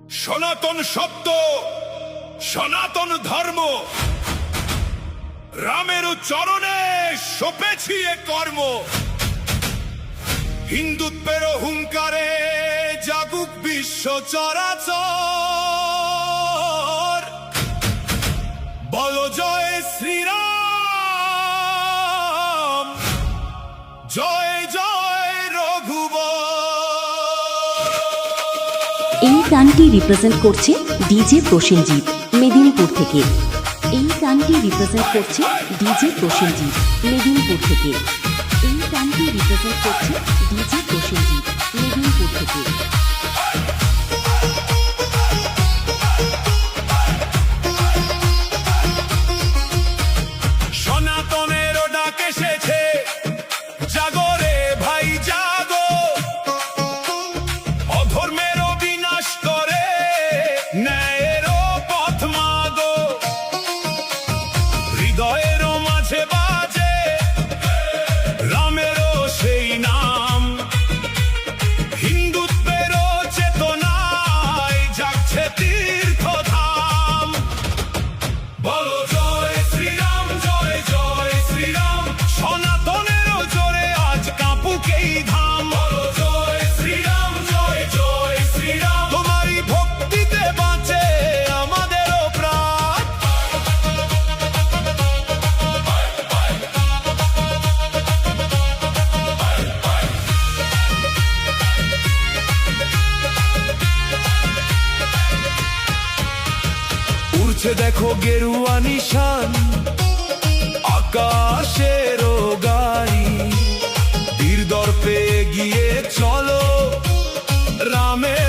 সনাতন শব্দ, সনাতন ধর্ম, রামের চরণে সপেছি এ কর্ম। হিন্দুত্বের হুঙ্কারে জাগুক বিশ্ব চরাচর, বল জয় শ্রীরাম, জয় জয় রঘুবর। এই গানটি রিপ্রেজেন্ট করছে ডিজে প্রসেনজিৎ মেদিনীপুর থেকে। এই গানটি রিপ্রেজেন্ট করছে ডিজে প্রসেনজিৎ মেদিনীপুর থেকে। এই গানটি রিপ্রেজেন্ট করছে ডিজে প্রসেনজিৎ মেদিনীপুর থেকে। সনাতনের ডাক এসেছে, জাগরে ভাই জাগো, অধর্মের বিনাশ করে ন্যায়ের পথ মাগো। হৃদয়ের মাঝে বাজে রামের সেই নাম, হিন্দুত্বের চেতনায় জাগছে তীর্থধাম। বলো জয় শ্রীরাম, জয় জয় শ্রীরাম, সনাতনের জোরে আজ কাঁপুক এই ধাম। বলো জয় শ্রীরাম, জয় জয় শ্রীরাম, তোমারই ভক্তিতে বাঁচে আমাদেরও প্রাণ। উড়ছে দেখো গেরুয়া নিশান, আকাশেরও গাড়ি, বীর দর্পে গিয়ে চলো রামের